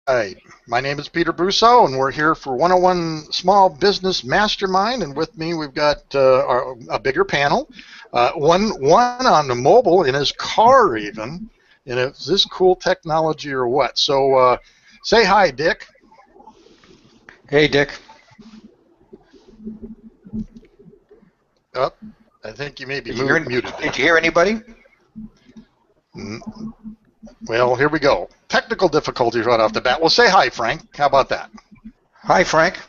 right. My name is Peter Brousseau, and we're here for 101 Small Business Mastermind. And with me, we've got a bigger panel. One on the mobile in his car, even. And is this cool technology or what? So say hi, Dick. Hey, Dick. Oh, I think you may be muted. Did you hear anybody? Well, here we go. Technical difficulties right off the bat. Well, say hi, Frank. How about that? Hi, Frank.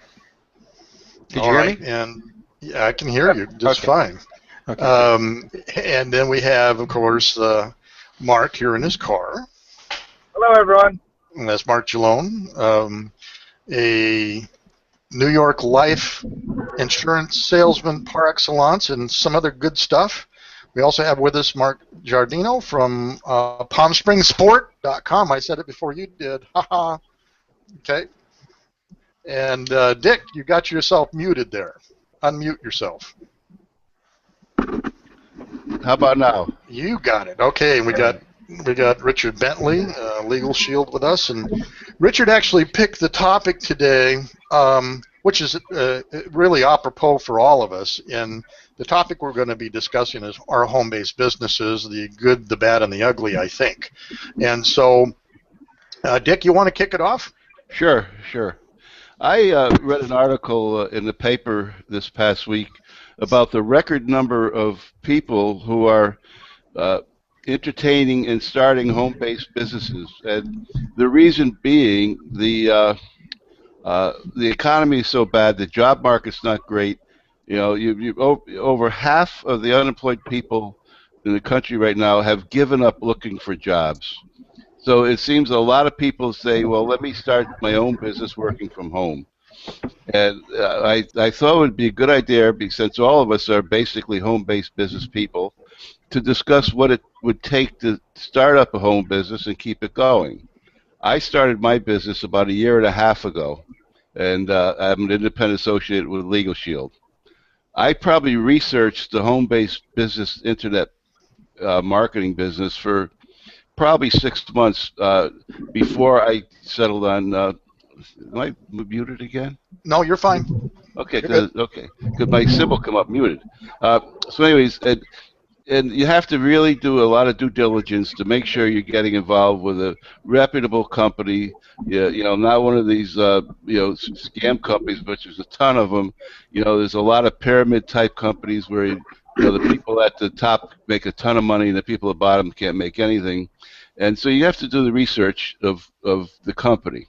Did you hear me? And yeah, I can hear you just fine. Okay. And then we have, of course, Mark here in his car. Hello, everyone. And that's Mark Gillone, a New York Life insurance salesman par excellence and some other good stuff. We also have with us Mark Giardino from PalmSpringSport.com. I said it before you did. Haha. Okay. And Dick, you got yourself muted there. Unmute yourself. How about now? You got it. Okay, we got Richard Bentley, Legal Shield, with us, and Richard actually picked the topic today, which is really apropos for all of us. And the topic we're going to be discussing is our home-based businesses, the good, the bad, and the ugly, I think. And so, Dick, you want to kick it off? Sure. I read an article in the paper this past week about the record number of people who are entertaining and starting home-based businesses, and the reason being the economy is so bad, the job market's not great. You know, over half of the unemployed people in the country right now have given up looking for jobs. So it seems a lot of people say, well, let me start my own business working from home. And I thought it would be a good idea, because since all of us are basically home-based business people, to discuss what it would take to start up a home business and keep it going. I started my business about a year and a half ago, and I'm an independent associate with Legal Shield. I probably researched the home-based business internet marketing business for probably 6 months before I settled on. Am I muted again? No, you're fine. Okay, because my symbol come up muted. So, anyways, and you have to really do a lot of due diligence to make sure you're getting involved with a reputable company. You know, not one of these scam companies, but there's a ton of them. You know, there's a lot of pyramid type companies where the people at the top make a ton of money and the people at the bottom can't make anything. And so you have to do the research of the company.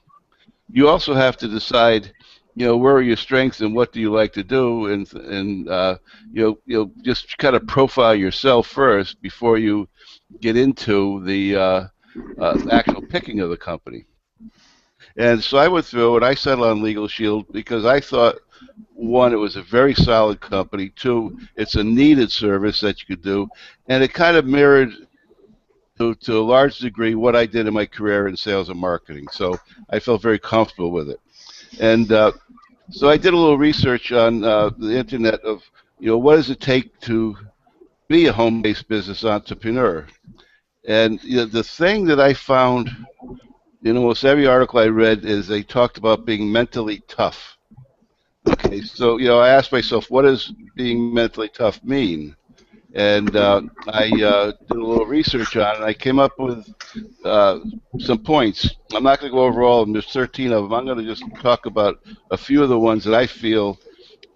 You also have to decide, where are your strengths and what do you like to do, and just kind of profile yourself first before you get into the actual picking of the company. And so I went through and I settled on Legal Shield because I thought, one, it was a very solid company. Two, it's a needed service that you could do, and it kind of mirrored to a large degree what I did in my career in sales and marketing. So I felt very comfortable with it. And so I did a little research on the internet of, what does it take to be a home-based business entrepreneur? And the thing that I found in almost every article I read is they talked about being mentally tough. Okay, so I asked myself, what does being mentally tough mean? And I did a little research on it, and I came up with some points. I'm not going to go over all of them. There's 13 of them. I'm going to just talk about a few of the ones that I feel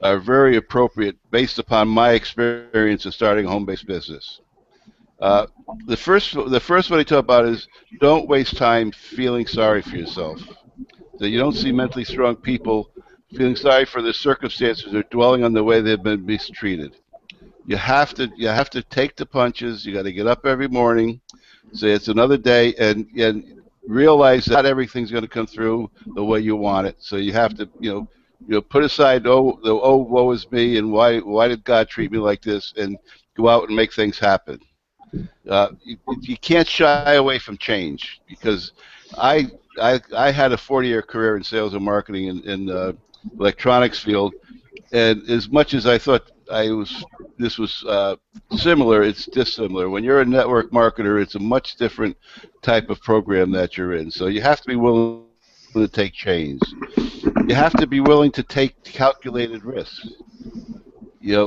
are very appropriate based upon my experience of starting a home-based business. The first one I talk about is don't waste time feeling sorry for yourself. So you don't see mentally strong people feeling sorry for their circumstances or dwelling on the way they've been mistreated. You have to take the punches. You got to get up every morning, say it's another day, and realize that not everything's going to come through the way you want it. So you have to put aside woe is me and why did God treat me like this, and go out and make things happen. You can't shy away from change, because I had a 40-year career in sales and marketing in the electronics field, and as much as I thought this was similar, it's dissimilar. When you're a network marketer, it's a much different type of program that you're in. So you have to be willing to take chains. You have to be willing to take calculated risks.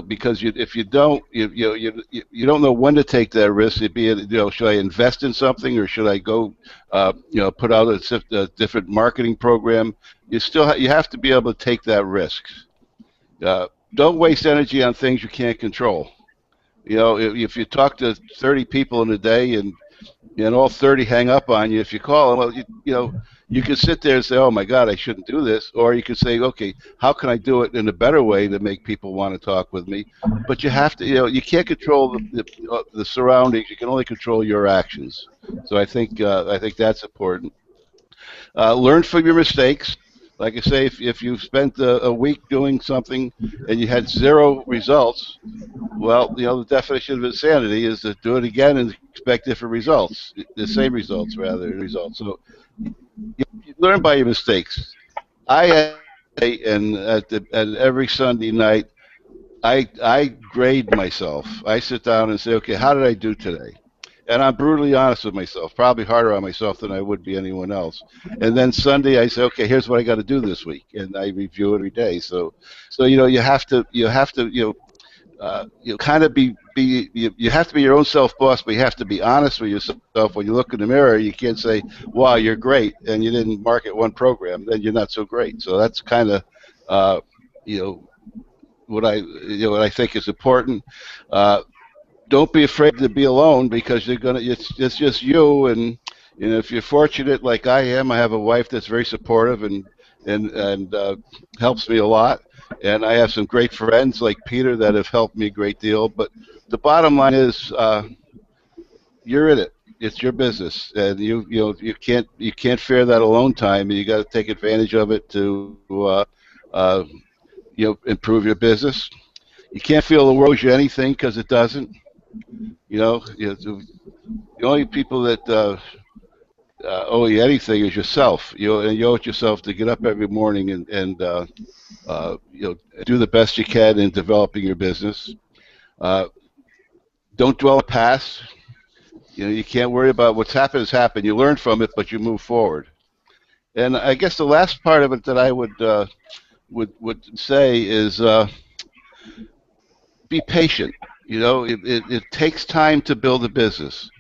Because if you don't, you don't know when to take that risk. It'd be, should I invest in something or should I go, put out a different marketing program? You have to be able to take that risk. Don't waste energy on things you can't control. If you talk to 30 people in a day and all 30 hang up on you, if you call them, well, you can sit there and say, oh my God, I shouldn't do this. Or you can say, okay, how can I do it in a better way to make people want to talk with me? But you have to, you can't control the surroundings. You can only control your actions. So I think that's important. Learn from your mistakes. Like I say, if you spent a week doing something and you had zero results, well, the definition of insanity is to do it again and expect different results, the same results rather than results. So you learn by your mistakes. I and at every Sunday night, I grade myself. I sit down and say, okay, how did I do today? And I'm brutally honest with myself, probably harder on myself than I would be anyone else. And then Sunday, I say, okay, here's what I got to do this week, and I review every day. So you kind of you have to be your own self boss, but you have to be honest with yourself. When you look in the mirror, you can't say, wow, you're great, and you didn't market one program, then you're not so great. So that's kind of you know what I think is important. Don't be afraid to be alone, because it's just you. And if you're fortunate like I am, I have a wife that's very supportive and helps me a lot. And I have some great friends like Peter that have helped me a great deal. But the bottom line is, you're in it. It's your business, and you can't fear that alone time. You got to take advantage of it to uh, improve your business. You can't feel the world owes you anything, because it doesn't. The only people that owe you anything is yourself. And you owe it yourself to get up every morning and do the best you can in developing your business. Uh, don't dwell on the past. You can't worry about what's happened has happened. You learn from it, but you move forward. And I guess the last part of it that I would say is be patient. It takes time to build a business,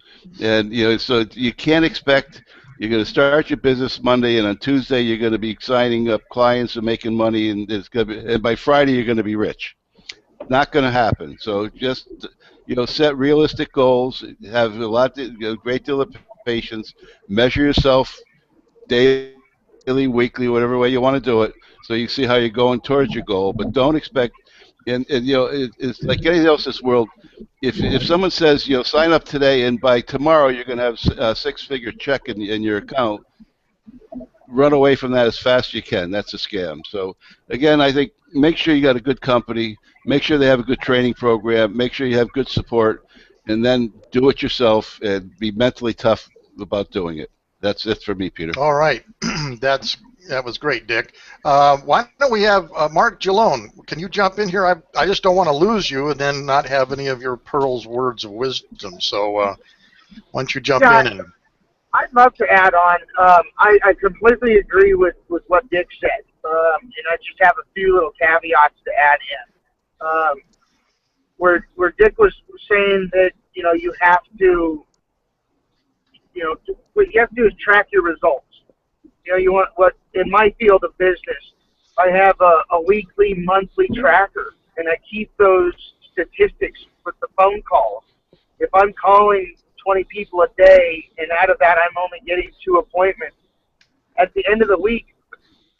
and so you can't expect you're going to start your business Monday, and on Tuesday you're going to be signing up clients and making money, and and by Friday you're going to be rich. Not going to happen. So just set realistic goals. Have a great deal of patience. Measure yourself daily, weekly, whatever way you want to do it, so you see how you're going towards your goal. But don't expect, and it's like anything else in this world. If someone says, sign up today and by tomorrow you're going to have a six-figure check in your account, run away from that as fast as you can. That's a scam. So again, I think make sure you got a good company, make sure they have a good training program, make sure you have good support, and then do it yourself and be mentally tough about doing it. That's it for me, Peter. All right. That was great, Dick. Why don't we have Mark Gillone? Can you jump in here? I just don't want to lose you and then not have any of your pearls, words of wisdom. So why don't you jump in? And I'd love to add on. I completely agree with what Dick said, and I just have a few little caveats to add in. Where Dick was saying that you have to what you have to do is track your results. You want what in my field of business, I have a weekly, monthly tracker, and I keep those statistics with the phone calls. If I'm calling 20 people a day, and out of that I'm only getting 2 appointments, at the end of the week,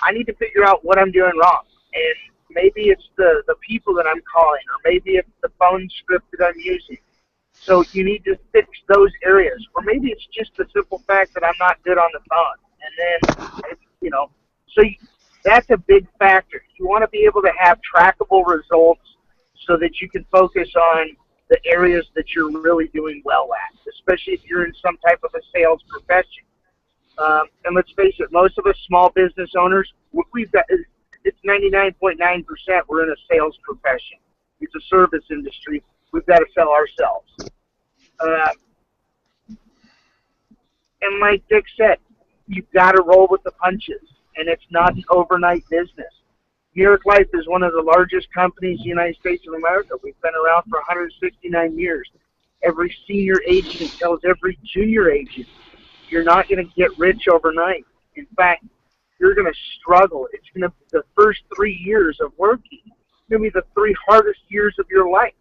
I need to figure out what I'm doing wrong. And maybe it's the people that I'm calling, or maybe it's the phone script that I'm using. So you need to fix those areas. Or maybe it's just the simple fact that I'm not good on the phone. And then, so that's a big factor. You want to be able to have trackable results so that you can focus on the areas that you're really doing well at, especially if you're in some type of a sales profession. And let's face it, most of us small business owners, we've got, it's 99.9% we're in a sales profession. It's a service industry. We've got to sell ourselves. And like Dick said, you've got to roll with the punches, and it's not an overnight business. New York Life is one of the largest companies in the United States of America. We've been around for 169 years. Every senior agent tells every junior agent, you're not going to get rich overnight. In fact, you're going to struggle. It's going to be the first 3 years of working. It's going to be the 3 hardest years of your life.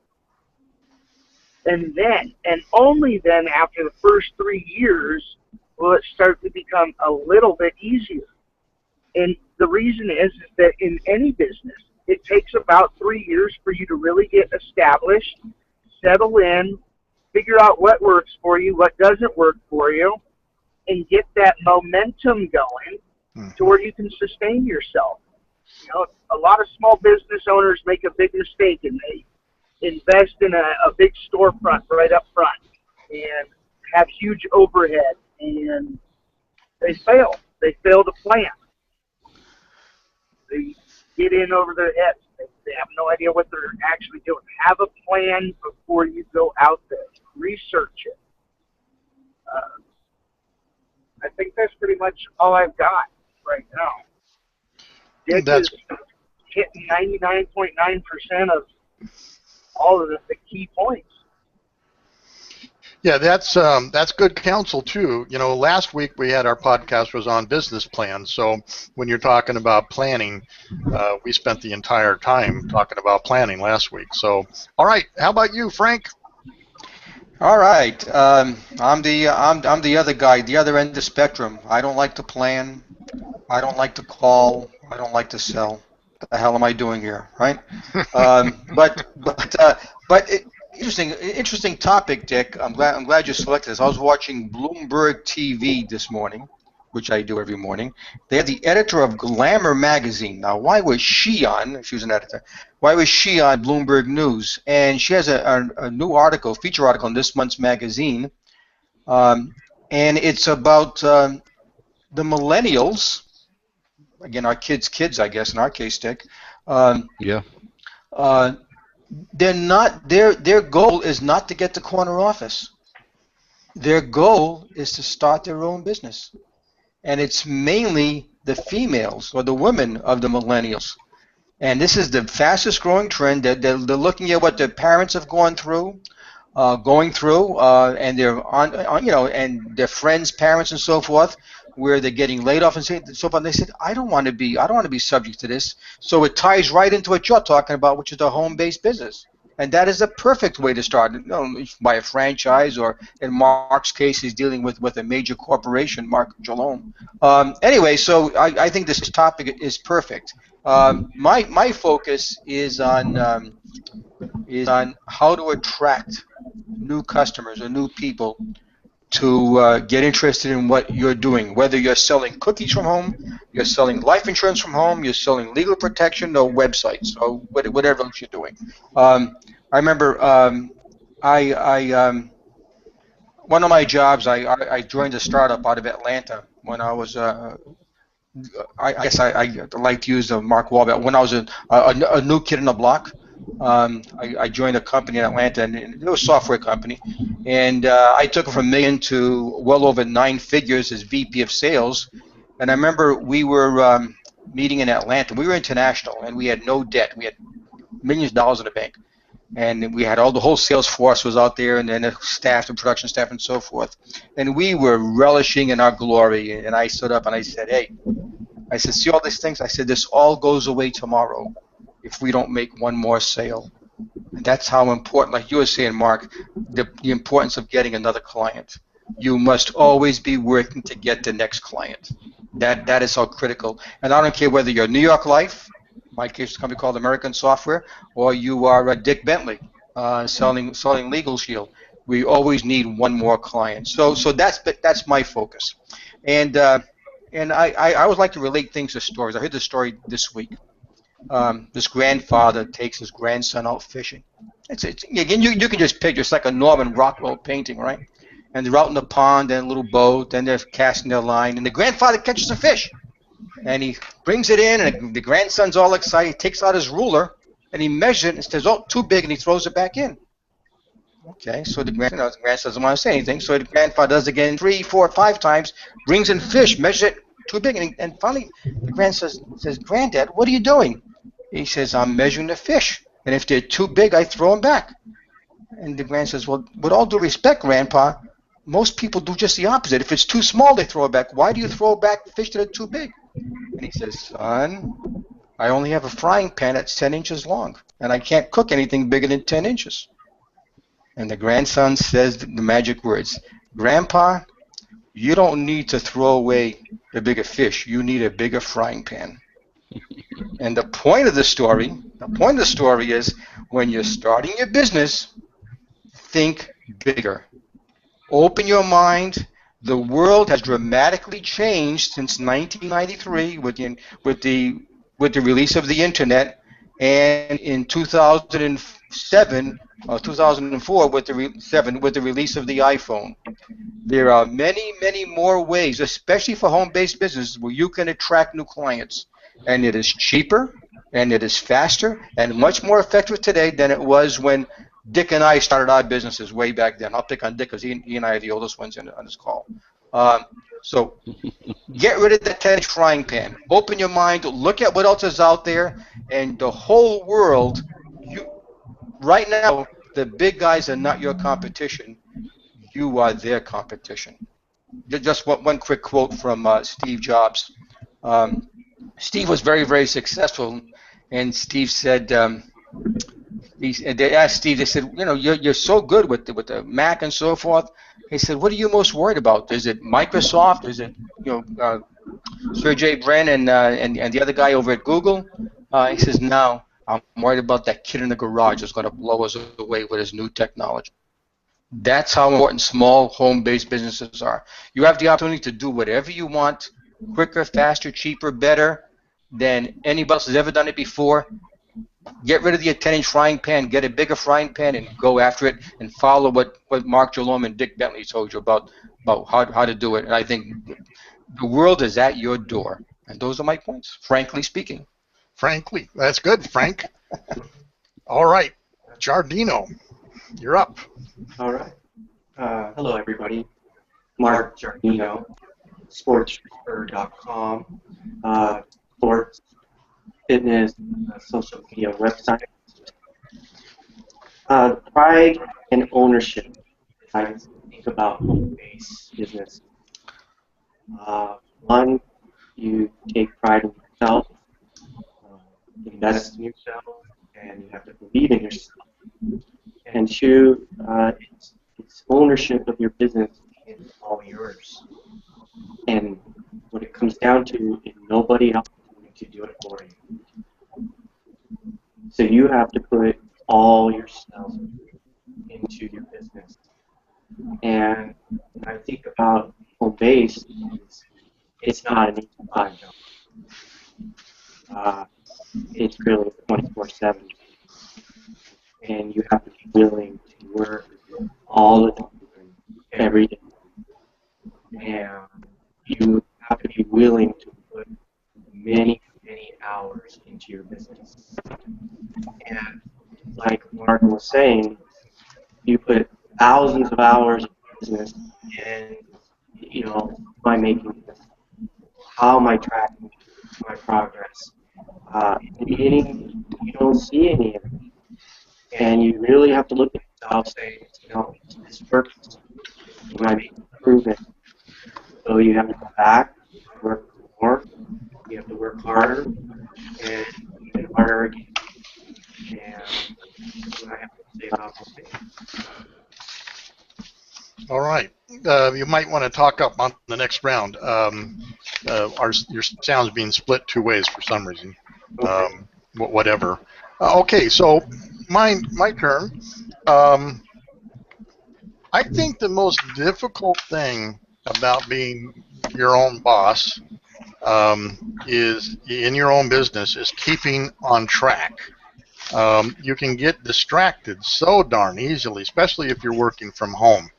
And then, and only then, after the first 3 years, will it start to become a little bit easier. And the reason is that in any business, it takes about 3 years for you to really get established, settle in, figure out what works for you, what doesn't work for you, and get that momentum going to where you can sustain yourself. You know, a lot of small business owners make a big mistake, and they invest in a big storefront right up front and have huge overhead, and they fail. They fail to plan. They get in over their heads. They have no idea what they're actually doing. Have a plan before you go out there. Research it. I think that's pretty much all I've got right now. Dick is hitting 99.9% of all of the key points. Yeah, that's good counsel too. You know, last week we had our podcast was on business plans. So when you're talking about planning, we spent the entire time talking about planning last week. So, all right, how about you, Frank? All right, I'm the other guy, the other end of the spectrum. I don't like to plan. I don't like to call. I don't like to sell. What the hell am I doing here, right? Interesting topic, Dick. I'm glad you selected this. I was watching Bloomberg TV this morning, which I do every morning. They had the editor of Glamour magazine. Now, why was she on? She was an editor. Why was she on Bloomberg News? And she has a new article, feature article in this month's magazine, and it's about the millennials. Again, our kids, I guess, in our case, Dick. Yeah. They're not. Their goal is not to get the corner office. Their goal is to start their own business, and it's mainly the females or the women of the millennials. And this is the fastest growing trend. They're looking at what their parents have gone through, and their and their friends, parents, and so forth, where they're getting laid off and so forth. And they said, I don't want to be subject to this. So it ties right into what you're talking about, which is the home-based business. And that is a perfect way to start. You know, by a franchise, or in Mark's case, he's dealing with a major corporation, Mark Jalome. Anyway, so I think this topic is perfect. My focus is on how to attract new customers or new people to get interested in what you're doing, whether you're selling cookies from home, you're selling life insurance from home, you're selling legal protection, or websites, or whatever else you're doing. I remember one of my jobs, I joined a startup out of Atlanta when I was I guess I like to use the Mark Wahlberg. When I was a new kid in the block, I joined a company in Atlanta, and it was a software company, and I took it from $1 million to well over 9 figures as VP of sales. And I remember we were meeting in Atlanta. We were international, and we had no debt. We had millions of dollars in the bank, and we had the whole sales force was out there, and then the staff, the production staff, and so forth. And we were relishing in our glory. And I stood up and I said, "Hey," I said, "see all these things?" I said, "This all goes away tomorrow if we don't make one more sale." And that's how important, like you were saying, Mark, the importance of getting another client. You must always be working to get the next client. That is so critical. And I don't care whether you're New York Life, in my case, it's a company called American Software, or you are Dick Bentley selling Legal Shield. We always need one more client. So that's my focus. And I always like to relate things to stories. I heard this story this week. This grandfather takes his grandson out fishing. Again, you can just picture, it's like a Norman Rockwell painting, right? And they're out in the pond in a little boat, and they're casting their line, and the grandfather catches a fish. And he brings it in, and the grandson's all excited. He takes out his ruler, and he measures it, and says, "Oh, too big," and he throws it back in. Okay, so the grandson doesn't want to say anything. So the grandfather does it again 3, 4, 5 times, brings in fish, measures it too big, and finally the grandson says, "Granddad, what are you doing?" He says, "I'm measuring the fish, and if they're too big, I throw them back." And the grandson says, "Well, with all due respect, Grandpa, most people do just the opposite. If it's too small, they throw it back. Why do you throw back fish that are too big?" And he says, "Son, I only have a frying pan that's 10 inches long, and I can't cook anything bigger than 10 inches." And the grandson says the magic words, "Grandpa, you don't need to throw away the bigger fish. You need a bigger frying pan." And the point of the story is when you're starting your business, think bigger. Open your mind. The world has dramatically changed since 1993 with the release of the internet, and in 2007 or 2004 with the release of the iPhone. There are many, many more ways, especially for home-based businesses, where you can attract new clients, and it is cheaper, and it is faster, and much more effective today than it was when Dick and I started our businesses way back then. I'll pick on Dick because he and I are the oldest ones on this call. So get rid of that 10-inch frying pan. Open your mind. Look at what else is out there, and the whole world. Right now, the big guys are not your competition. You are their competition. Just one quick quote from Steve Jobs. Um, Steve was very, very successful, and Steve said, they asked Steve, they said, you're so good with the Mac and so forth. He said, what are you most worried about? Is it Microsoft? Is it Sergey Brin and the other guy over at Google? He says, no, I'm worried about that kid in the garage that's going to blow us away with his new technology. That's how important small home-based businesses are. You have the opportunity to do whatever you want, quicker, faster, cheaper, better than anybody else has ever done it before. Get rid of the 10-inch frying pan, get a bigger frying pan, and go after it, and follow what Mark Jalom and Dick Bentley told you about how to do it. And I think the world is at your door. And those are my points, frankly speaking. Frankly, that's good, Frank. All right, Giardino, you're up. All right. Hello, everybody. Mark Giardino, sportsreaper.com, sports, fitness, social media website. Pride and ownership. I think about home-based business. One, you take pride in yourself, invest in yourself, and you have to believe in yourself. And two, it's ownership of your business is all yours. And what it comes down to is nobody else is going to do it for you. So you have to put all yourself into your business. And when I think about home base, it's not an 8 to 5 job. It's really 24/7. And you have to be willing to work all the time, every day. And you have to be willing to put many, many hours into your business. And like Mark was saying, you put thousands of hours in business, and am I making this? How am I tracking my progress? In the beginning, you don't see any of it. And you really have to look at yourself and say, this works. Am I making improvement? So you have to go back, work more, you have to work harder, and even harder again. And that's what I have to say about home. All right. You might want to talk up on the next round. Your sound's being split two ways for some reason. Okay. Whatever. Okay, so my turn. I think the most difficult thing about being your own boss is in your own business is keeping on track. You can get distracted so darn easily, especially if you're working from home.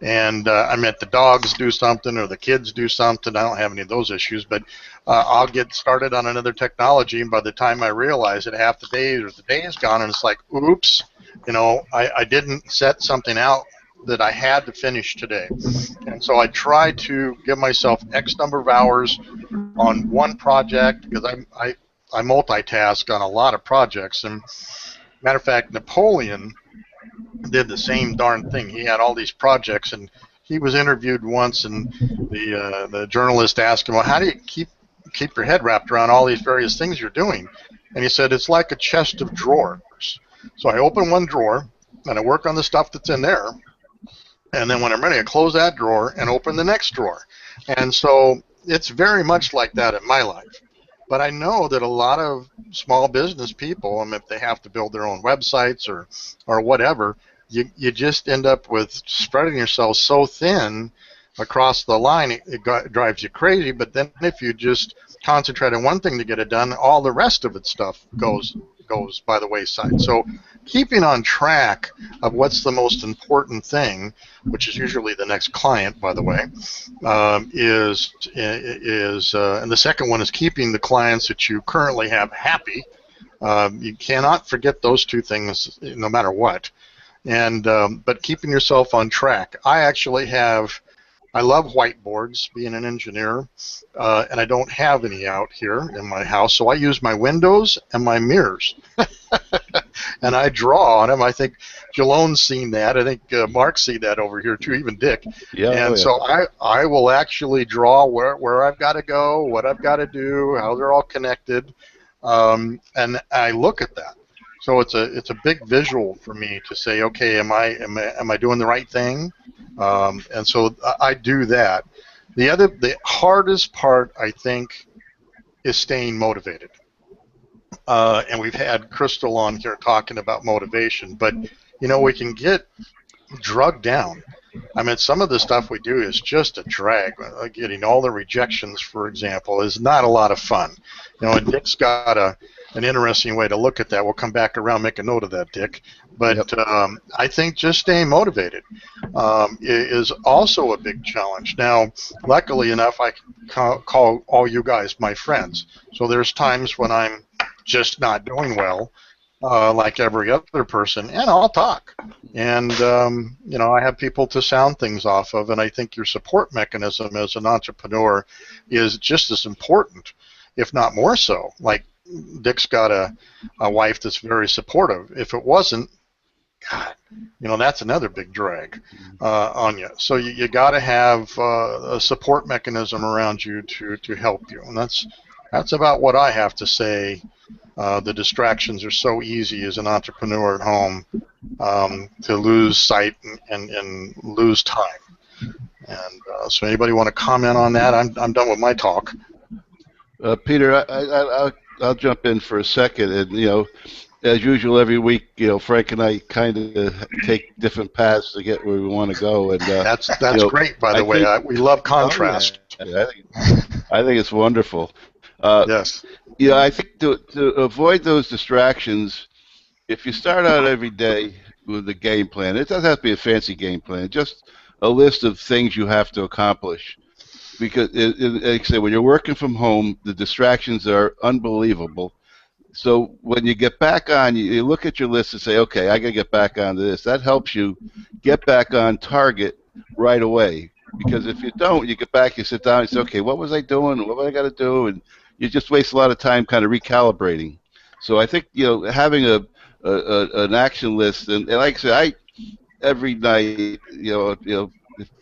and I meant the dogs do something or the kids do something. I don't have any of those issues, but I'll get started on another technology, and by the time I realize it, half the day or the day is gone, and it's like, oops, I didn't set something out that I had to finish today. And so I try to give myself X number of hours on one project because I multitask on a lot of projects. And matter of fact, Napoleon did the same darn thing. He had all these projects, and he was interviewed once, and the journalist asked him, "Well, how do you keep your head wrapped around all these various things you're doing?" And he said, "It's like a chest of drawers. So I open one drawer, and I work on the stuff that's in there, and then when I'm ready, I close that drawer and open the next drawer." And so it's very much like that in my life. But I know that a lot of small business people, if they have to build their own websites or whatever, you just end up with spreading yourself so thin across the line, it drives you crazy. But then if you just concentrate on one thing to get it done, all the rest of its stuff goes by the wayside. So keeping on track of what's the most important thing, which is usually the next client, by the way, is and the second one is keeping the clients that you currently have happy. You cannot forget those two things no matter what. And but keeping yourself on track. I love whiteboards, being an engineer, and I don't have any out here in my house, so I use my windows and my mirrors. And I draw on them. I think Jalone's seen that. I think Mark's seen that over here too, even Dick. Yeah. And Oh, yeah. so I will actually draw where I've got to go, what I've got to do, how they're all connected, and I look at that. So it's a big visual for me to say, okay, am I doing the right thing? And so I do that. The hardest part, I think, is staying motivated. And we've had Crystal on here talking about motivation, but we can get drugged down. Some of the stuff we do is just a drag. Getting all the rejections, for example, is not a lot of fun. And Dick's got an interesting way to look at that. We'll come back around, make a note of that, Dick. But Yep. I think just staying motivated is also a big challenge. Now, luckily enough, I can call all you guys my friends. So there's times when I'm just not doing well, like every other person, and I'll talk. And I have people to sound things off of, and I think your support mechanism as an entrepreneur is just as important, if not more so. Like Dick's got a wife that's very supportive. If it wasn't, God, that's another big drag on you. So you got to have a support mechanism around you to help you, and that's about what I have to say. The distractions are so easy as an entrepreneur at home to lose sight and lose time. And so anybody want to comment on that? I'm done with my talk. Peter, I'll jump in for a second, and as usual, every week, Frank and I kind of take different paths to get where we want to go, and That's great, by the I way. think- We love contrast. I think it's wonderful. Yes. I think to avoid those distractions, if you start out every day with a game plan, it doesn't have to be a fancy game plan, just a list of things you have to accomplish. Because, like I said, when you're working from home, the distractions are unbelievable. So when you get back on, you look at your list and say, okay, I got to get back onto this. That helps you get back on target right away. Because if you don't, you get back, you sit down, and say, okay, what was I doing? What was I got to do? And you just waste a lot of time kind of recalibrating. So I think having an action list, and like I said, every night,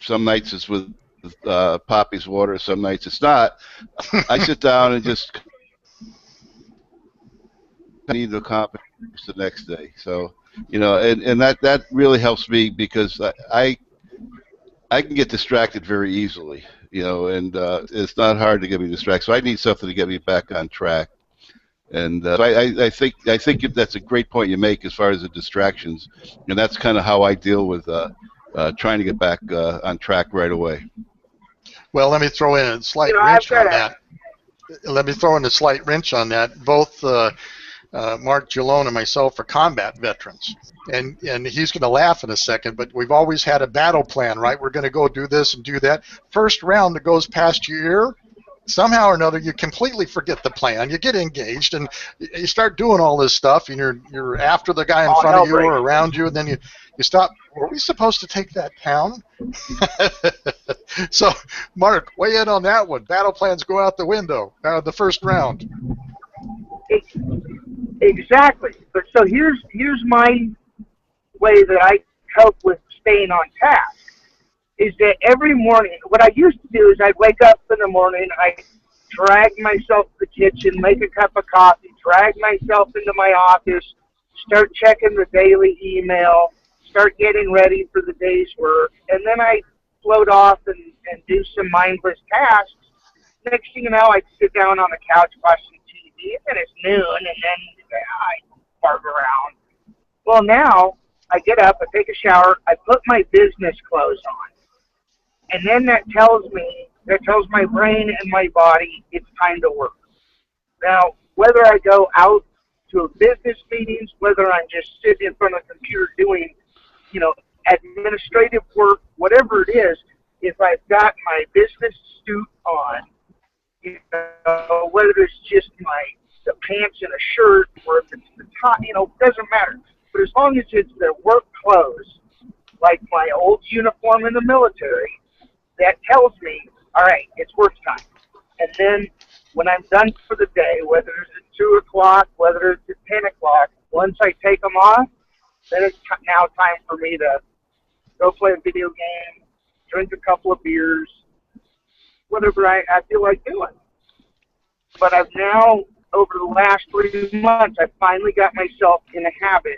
some nights it's with Poppy's water, some nights it's not. I sit down and just need to accomplish the next day. So and that really helps me because I can get distracted very easily. And it's not hard to get me distracted. So I need something to get me back on track. And so I think that's a great point you make as far as the distractions, and that's kind of how I deal with trying to get back on track right away. Well, let me throw in a slight wrench on that. Let me throw in a slight wrench on that. Both Mark Gillone and myself are combat veterans. And he's going to laugh in a second, but we've always had a battle plan, right? We're going to go do this and do that. First round that goes past your ear, somehow or another, you completely forget the plan. You get engaged, and you start doing all this stuff, and you're after the guy in All front hell of you or breaks around you, and then you stop. Were we supposed to take that town? So, Mark, weigh in on that one. Battle plans go out the window the first round. Exactly. But so here's my way that I help with staying on task. Is that every morning, what I used to do is I'd wake up in the morning, I'd drag myself to the kitchen, make a cup of coffee, drag myself into my office, start checking the daily email, start getting ready for the day's work, and then I'd float off and do some mindless tasks. Next thing you know, I'd sit down on the couch watching TV, and then it's noon, and then I fart around. Well, now I get up, I take a shower, I put my business clothes on. And then that tells my brain and my body it's time to work. Now, whether I go out to business meetings, whether I'm just sitting in front of the computer doing, administrative work, whatever it is, if I've got my business suit on, whether it's just the pants and a shirt or if it's the top, doesn't matter. But as long as it's the work clothes, like my old uniform in the military, that tells me, all right, it's work time. And then when I'm done for the day, whether it's at 2 o'clock, whether it's at 10 o'clock, once I take them off, then it's now time for me to go play a video game, drink a couple of beers, whatever I feel like doing. But I've now, over the last 3 months, I've finally got myself in a habit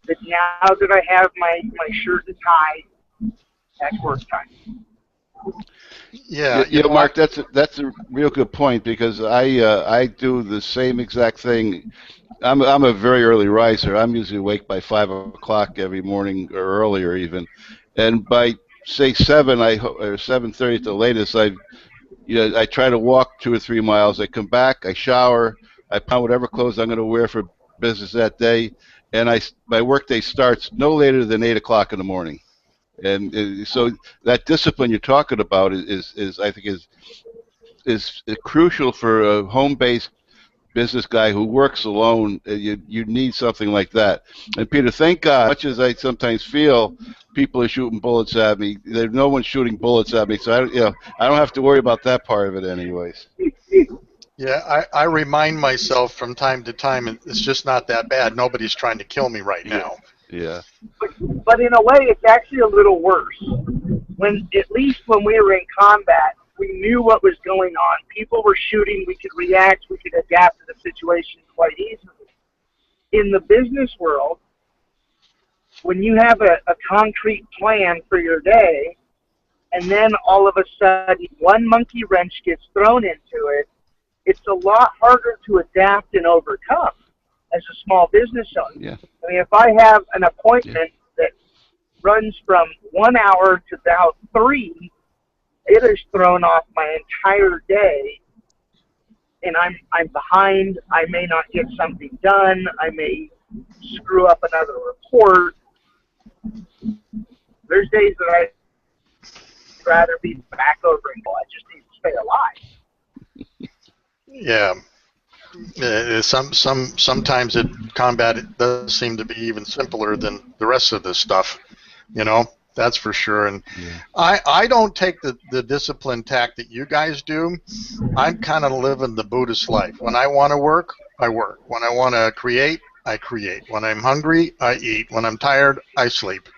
that now that I have my shirt and tie, that's work time. Yeah, Mark, that's a real good point because I do the same exact thing. I'm a very early riser. I'm usually awake by 5 o'clock every morning or earlier even, and by say 7:30 at the latest, I try to walk 2 or 3 miles. I come back, I shower, I put on whatever clothes I'm going to wear for business that day, and my workday starts no later than 8 o'clock in the morning. And so that discipline you're talking about is I think is crucial for a home-based business guy who works alone. You need something like that. And Peter, thank God, much as I sometimes feel people are shooting bullets at me, there's no one shooting bullets at me, so I don't have to worry about that part of it anyways. Yeah, I remind myself from time to time, it's just not that bad. Nobody's trying to kill me right now. Yeah. But in a way, it's actually a little worse. At least when we were in combat, we knew what was going on. People were shooting. We could react. We could adapt to the situation quite easily. In the business world, when you have a concrete plan for your day, and then all of a sudden one monkey wrench gets thrown into it, it's a lot harder to adapt and overcome as a small business owner. Yeah. I mean, if I have an appointment that runs from 1 hour to about 3, it has thrown off my entire day, and I'm behind. I may not get something done. I may screw up another report. There's days that I'd rather be back over and I just need to stay alive. Yeah. Sometimes combat it does seem to be even simpler than the rest of this stuff, that's for sure. And I don't take the discipline tack that you guys do. I'm kind of living the Buddhist life. When I want to work, I work. When I want to create, I create. When I'm hungry, I eat. When I'm tired, I sleep.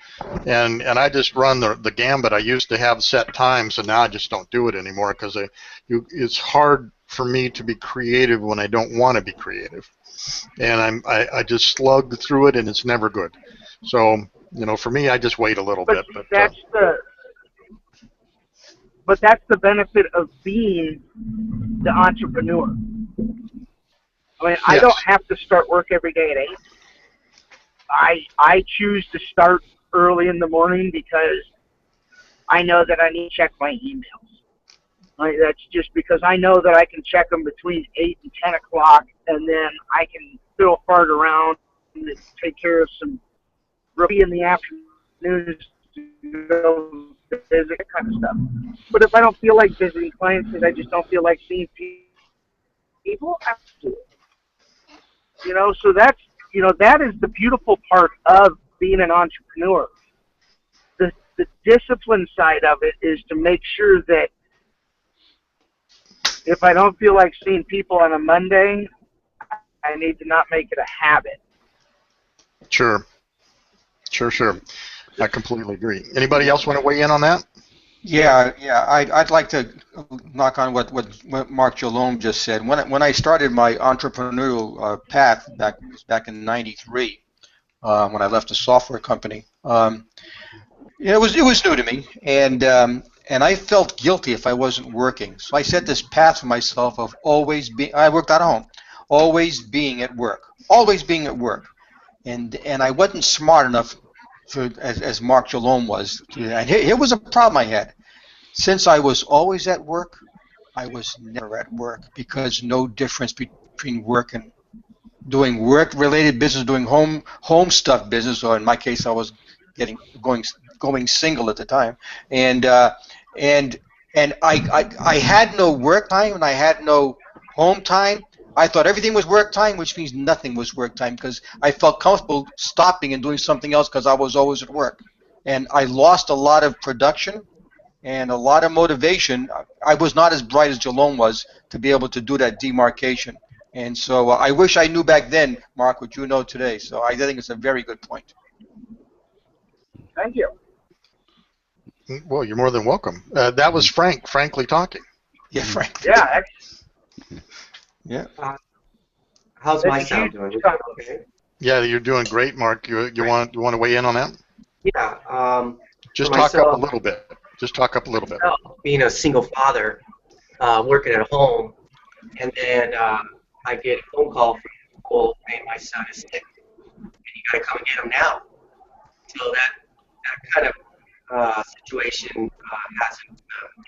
And I just run the gambit. I used to have set times, and now I just don't do it anymore because it's hard for me to be creative when I don't want to be creative, and I just slug through it, and it's never good. So for me, I just wait a little bit. But that's the benefit of being the entrepreneur. I mean, I don't have to start work every day at 8. I choose to start early in the morning because I know that I need to check my emails. That's just because I know that I can check them between 8 and 10 o'clock, and then I can still fart around and take care of some rookie in the afternoons to go visit, that kind of stuff. But if I don't feel like visiting clients because I just don't feel like seeing people, I do it. So that's, that is the beautiful part of being an entrepreneur. The discipline side of it is to make sure that if I don't feel like seeing people on a Monday, I need to not make it a habit. Sure. I completely agree. Anybody else want to weigh in on that? Yeah. I'd like to knock on what Mark Jalome just said. When I started my entrepreneurial path back in '93, when I left a software company, it was new to me, and I felt guilty if I wasn't working. So I set this path for myself of always being. I worked out of home, always being at work, and I wasn't smart enough as Mark Jalome was. And here was a problem I had. Since I was always at work, I was never at work because no difference between work and doing work-related business, doing home stuff business, or in my case, I was going single at the time, and and I had no work time and I had no home time. I thought everything was work time, which means nothing was work time because I felt comfortable stopping and doing something else because I was always at work, and I lost a lot of production and a lot of motivation. I was not as bright as Jalome was to be able to do that demarcation. And so I wish I knew back then, Mark, what you know today. So I think it's a very good point. Thank you. Well, you're more than welcome. That was Frank, frankly talking. Yeah, Frank. Yeah. Yeah. How's my sound doing? Okay. Yeah, you're doing great, Mark. You want to weigh in on that? Yeah. Just for talk myself, up a little bit. Being a single father, working at home, and then I get a phone call from school saying my son is sick, and you got to come and get him now. So that kind of situation has some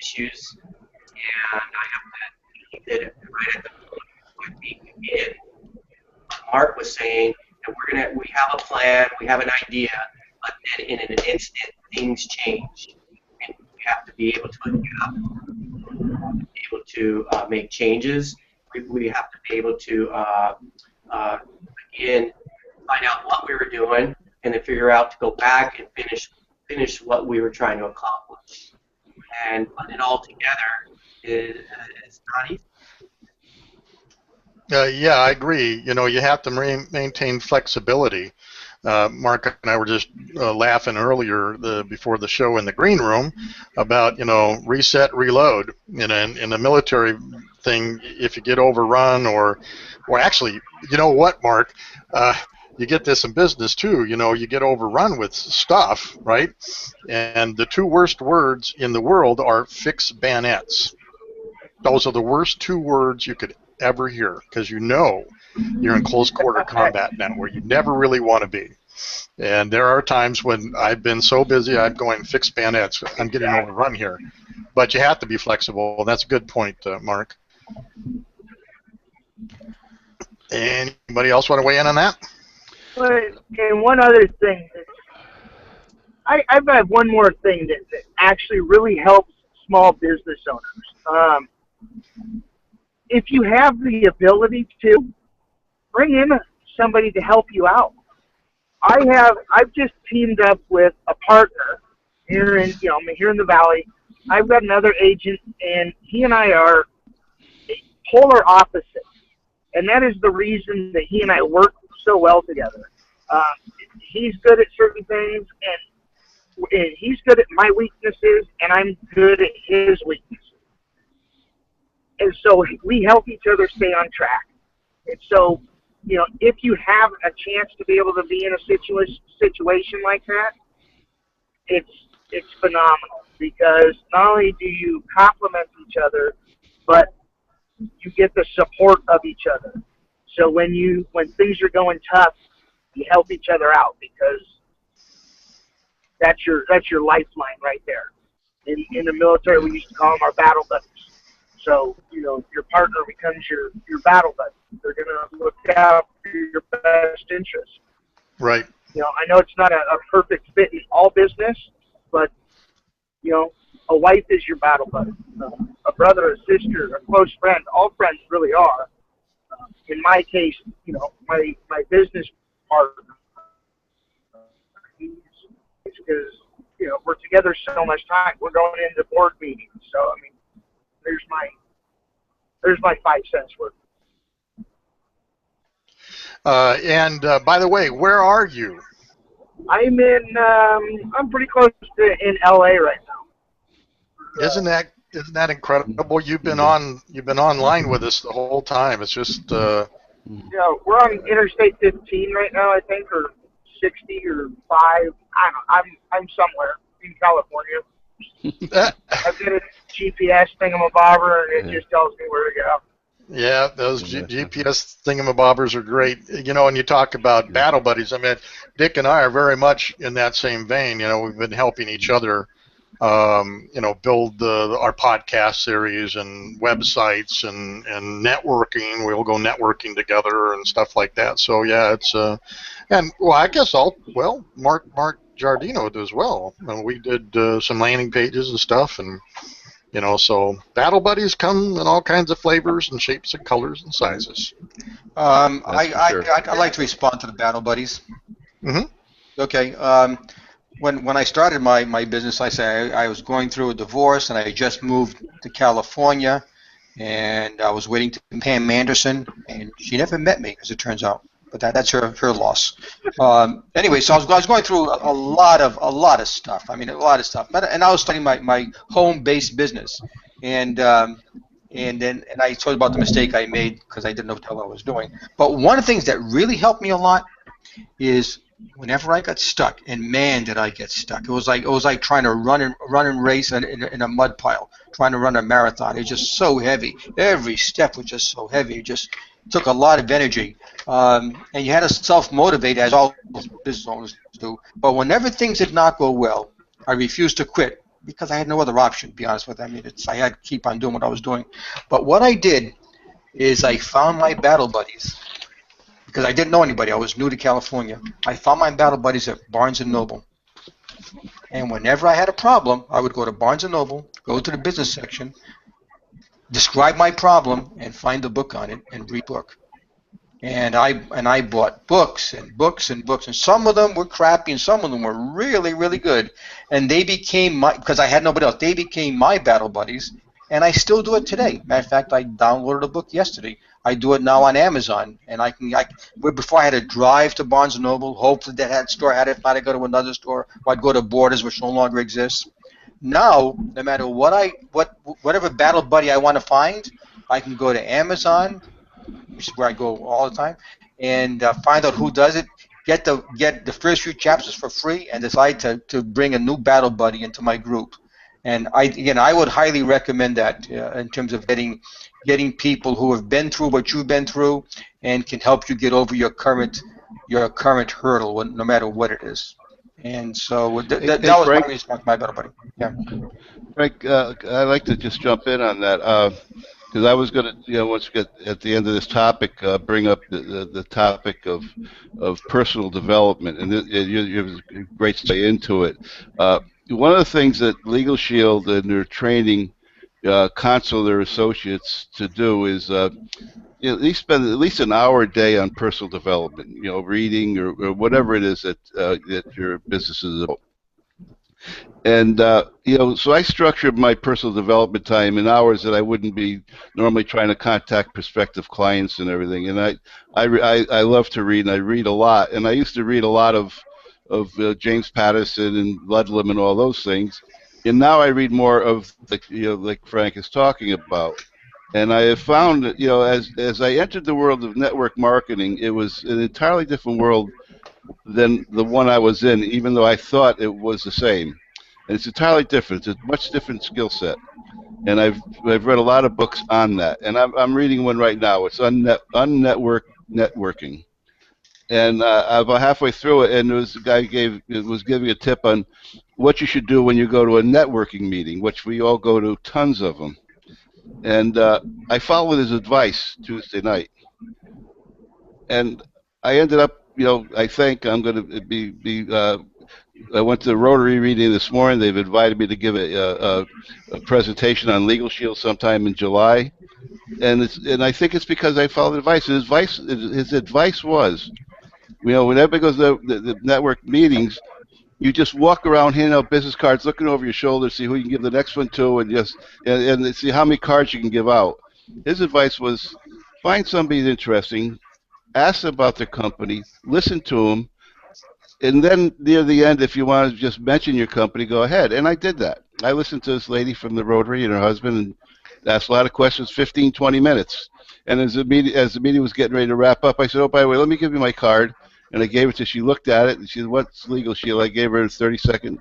issues, and I have to keep it right at the moment with me again. Mark was saying that we have a plan, we have an idea, but then in an instant things change, and we have to be able to adapt, be able to make changes. We have to be able to again find out what we were doing, and then figure out to go back and finish what we were trying to accomplish. And putting it all together is not easy. Yeah, I agree. You have to maintain flexibility. Mark and I were just laughing earlier before the show in the green room about reset, reload. In the military thing, if you get overrun or actually, you know what, Mark, you get this in business too. You get overrun with stuff, right? And the two worst words in the world are fix bayonets. Those are the worst two words you could ever hear because you're in close quarter combat now where you never really want to be. And there are times when I've been so busy I'm going fix bayonets. I'm getting overrun here. But you have to be flexible. That's a good point, Mark. Anybody else want to weigh in on that? And one other thing, I have one more thing that actually really helps small business owners. If you have the ability to, bring in somebody to help you out. I've just teamed up with a partner here in the Valley. I've got another agent, and he and I are polar opposites, and that is the reason that he and I work so well together. He's good at certain things, and he's good at my weaknesses, and I'm good at his weaknesses. And so we help each other stay on track. And so, if you have a chance to be able to be in a situation like that, it's phenomenal because not only do you complement each other, but you get the support of each other. So when things are going tough, you help each other out because that's your lifeline right there. In the military, we used to call them our battle buddies. So, your partner becomes your battle buddy. They're going to look out for your best interest. Right. I know it's not a perfect fit in all business, but a wife is your battle buddy, a brother, a sister, a close friend. All friends really are. In my case, my business partner, he's because we're together so much time. We're going into board meetings, so I mean, there's my 5 cents worth. And by the way, where are you? I'm pretty close to in LA right now. Isn't that incredible? You've been online with us the whole time. It's just we're on Interstate 15 right now, I think, or 60 or 5. I'm somewhere in California. I've got a GPS thingamabobber, and it just tells me where to go. Yeah, those GPS thingamabobbers are great. And you talk about battle buddies. I mean, Dick and I are very much in that same vein. We've been helping each other, build our podcast series and websites and networking. We'll go networking together and stuff like that. So yeah, it's and well, I guess Mark Giardino does well. We did some landing pages and stuff, and so battle buddies come in all kinds of flavors and shapes and colors and sizes. I'd like to respond to the battle buddies. Mm-hmm. Okay. When I started my business, I was going through a divorce, and I just moved to California, and I was waiting to Pam Anderson, and she never met me, as it turns out. But that's her loss. Anyway, so I was going through a lot of stuff. I mean, a lot of stuff. And I was starting my home-based business, and I told you about the mistake I made because I didn't know what the hell I was doing. But one of the things that really helped me a lot is whenever I got stuck, and man, did I get stuck! It was like trying to run and race in a mud pile, trying to run a marathon. It was just so heavy. Every step was just so heavy. It just took a lot of energy, and you had to self-motivate, as all business owners do. But whenever things did not go well, I refused to quit because I had no other option, to be honest with you. I mean, I had to keep on doing what I was doing. But what I did is I found my battle buddies, because I didn't know anybody. I was new to California. I found my battle buddies at Barnes & Noble. And whenever I had a problem, I would go to Barnes & Noble, go to the business section, describe my problem, and find a book on it and read the book. And I bought books and books and books, and some of them were crappy and some of them were really, really good. And they became because I had nobody else, they became my battle buddies, and I still do it today. Matter of fact, I downloaded a book yesterday. I do it now on Amazon, and before I had to drive to Barnes & Noble, hopefully that store had it, if not I'd go to another store, or I'd go to Borders, which no longer exists. Now, no matter whatever battle buddy I want to find, I can go to Amazon, which is where I go all the time, and find out who does it, get the first few chapters for free, and decide to bring a new battle buddy into my group. And I would highly recommend that in terms of getting people who have been through what you've been through and can help you get over your current hurdle, no matter what it is. And so that was Frank, my response to my battle buddy. Yeah. Frank, I'd like to just jump in on that because I was going to, once we get at the end of this topic, bring up the topic of personal development, and you have a great stay into it. One of the things that Legal Shield and their training consular associates to do is at least spend at least an hour a day on personal development, reading or whatever it is that your business is about. And so I structured my personal development time in hours that I wouldn't be normally trying to contact prospective clients and everything. And I love to read, and I read a lot. And I used to read a lot of James Patterson and Ludlum and all those things. And now I read more of like Frank is talking about. And I have found that as I entered the world of network marketing, it was an entirely different world than the one I was in, even though I thought it was the same. And it's entirely different. It's a much different skill set. And I've read a lot of books on that. And I'm reading one right now. It's Unnetworked Networking. And I'm about halfway through it, and there was a guy was giving a tip on what you should do when you go to a networking meeting, which we all go to tons of them. And I followed his advice Tuesday night. And I ended up, I think I'm going to I went to the Rotary reading this morning. They've invited me to give a presentation on Legal Shield sometime in July, and I think it's because I followed advice. His advice was, when everybody goes to the network meetings, you just walk around handing out business cards, looking over your shoulder, see who you can give the next one to, and see how many cards you can give out. His advice was, find somebody interesting, ask them about their company, listen to them, and then near the end, if you want to just mention your company, go ahead. And I did that. I listened to this lady from the Rotary and her husband and asked a lot of questions, 15, 20 minutes. And as the meeting was getting ready to wrap up, I said, oh, by the way, let me give you my card. And I gave it to her. She looked at it, and she said, what's Legal Shield? I gave her a 30-second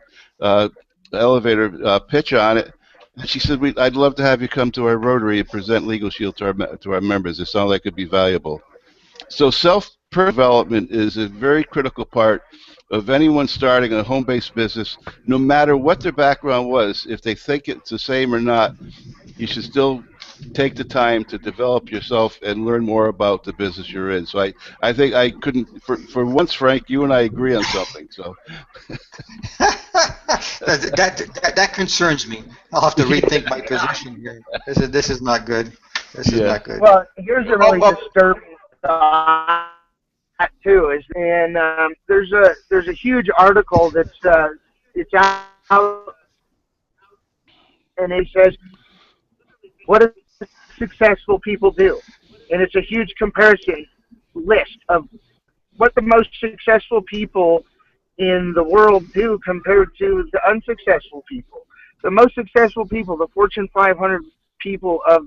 elevator pitch on it. And she said, I'd love to have you come to our Rotary and present Legal Shield to our members. It sounds like it would be valuable. So self-development is a very critical part of anyone starting a home-based business, no matter what their background was. If they think it's the same or not, you should still take the time to develop yourself and learn more about the business you're in. So I think I couldn't, for once, Frank, you and I agree on something. So that concerns me. I'll have to rethink my position here. This is not good. This is not good. Well, here's a really disturbing thought too. And there's a huge article that's it's out, and it says, what do successful people do? And it's a huge comparison list of what the most successful people in the world do compared to the unsuccessful people. The most successful people, the Fortune 500 people of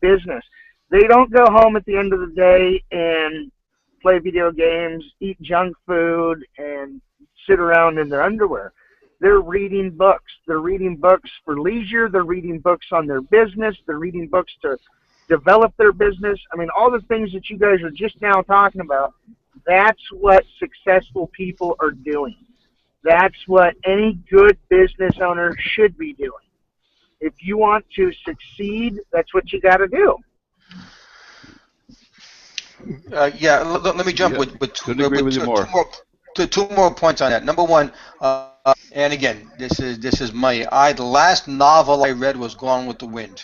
business, they don't go home at the end of the day and play video games, eat junk food, and sit around in their underwear. They're reading books. They're reading books for leisure. They're reading books on their business. They're reading books to develop their business. I mean, all the things that you guys are just now talking about, that's what successful people are doing. That's what any good business owner should be doing. If you want to succeed, that's what you got to do. Let me jump with two more points on that. Number one, and again, this is the last novel I read was Gone with the Wind.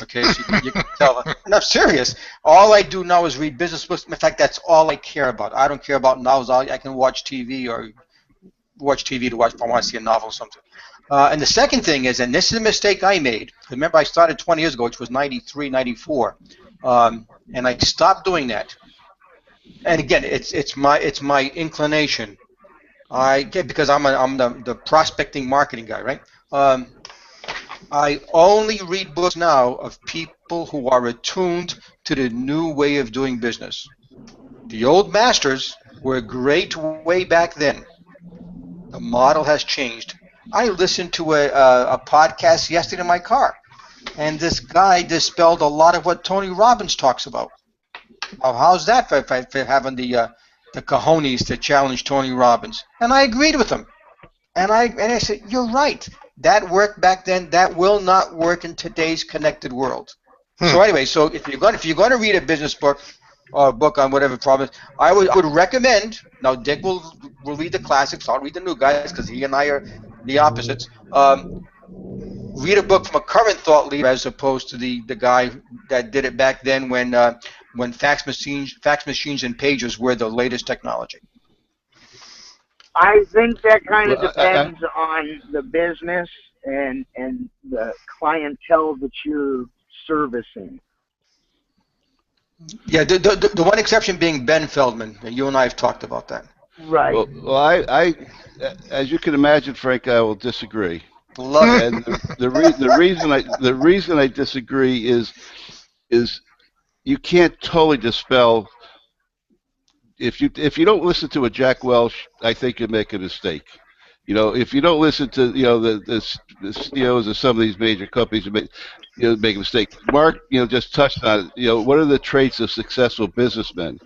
Okay, so you can tell. And I'm serious. All I do now is read business books. In fact, that's all I care about. I don't care about novels. I can watch TV if I want to see a novel or something. And the second thing is, and this is a mistake I made. Remember, I started 20 years ago, which was 93, 94, and I stopped doing that. And again, it's my inclination. Because I'm the prospecting marketing guy, right? I only read books now of people who are attuned to the new way of doing business. The old masters were great way back then. The model has changed. I listened to a podcast yesterday in my car, and this guy dispelled a lot of what Tony Robbins talks about. How's that for having the cojones to challenge Tony Robbins? And I agreed with him. And I said, you're right. That worked back then. That will not work in today's connected world. So anyway, so if you're going to read a business book or a book on whatever problem, I would recommend. Now Dick will read the classics. I'll read the new guys because he and I are the opposites. Read a book from a current thought leader as opposed to the guy that did it back then when fax machines and pagers were the latest technology. I think that kind of depends on the business and the clientele that you're servicing. Yeah, the one exception being Ben Feldman. You and I have talked about that. Right. Well, I as you can imagine, Frank, I will disagree. Love it. And the reason I disagree is you can't totally dispel. If you don't listen to a Jack Welch, I think you make a mistake. If you don't listen to the CEOs of some of these major companies, you make a mistake. Mark, just touched on it. What are the traits of successful businessmen?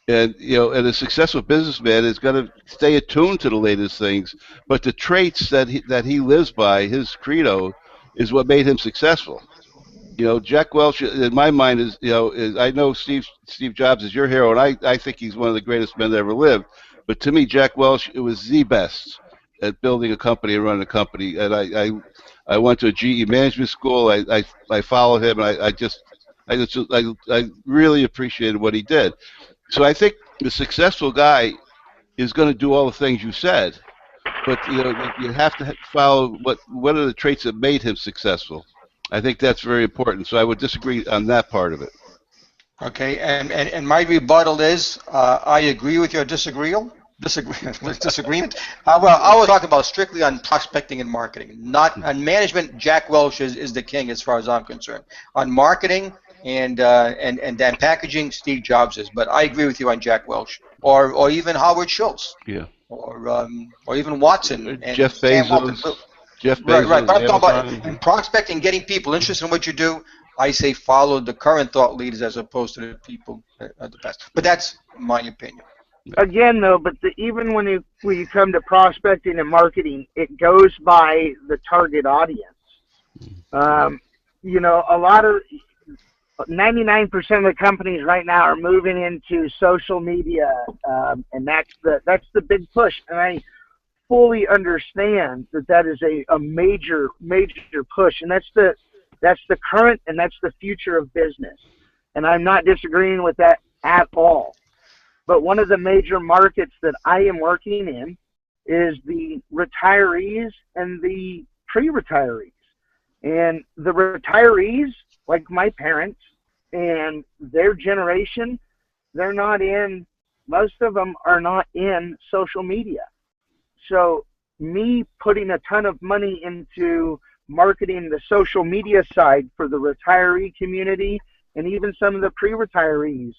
And a successful businessman is going to stay attuned to the latest things, but the traits that he lives by, his credo, is what made him successful. Jack Welch in my mind is I know Steve Jobs is your hero, and I think he's one of the greatest men that ever lived. But to me, Jack Welch it was the best at building a company and running a company. And I went to a GE management school. I followed him, and I really appreciated what he did. So I think the successful guy is going to do all the things you said, but you have to follow what are the traits that made him successful. I think that's very important. So I would disagree on that part of it. Okay, and my rebuttal is I agree with your disagreement. Well, I was talking about strictly on prospecting and marketing, not on management. Jack Welch is the king as far as I'm concerned. On marketing and then packaging, Steve Jobs is. But I agree with you on Jack Welch or even Howard Schultz. Yeah. Or even Watson and Jeff Sam Bezos. Walton. Jeff Right, Bezos, but I'm talking about Amazon. in prospecting, getting people interested in what you do. I say follow the current thought leaders as opposed to the people of the past. But that's my opinion. Again, though, but even when you come to prospecting and marketing, it goes by the target audience. A lot of 99% of the companies right now are moving into social media, and that's the big push. And I fully understand that is a major push, and that's the current and that's the future of business. And I'm not disagreeing with that at all. But one of the major markets that I am working in is the retirees and the pre-retirees. And the retirees, like my parents and their generation, most of them are not in social media. So me putting a ton of money into marketing the social media side for the retiree community and even some of the pre-retirees,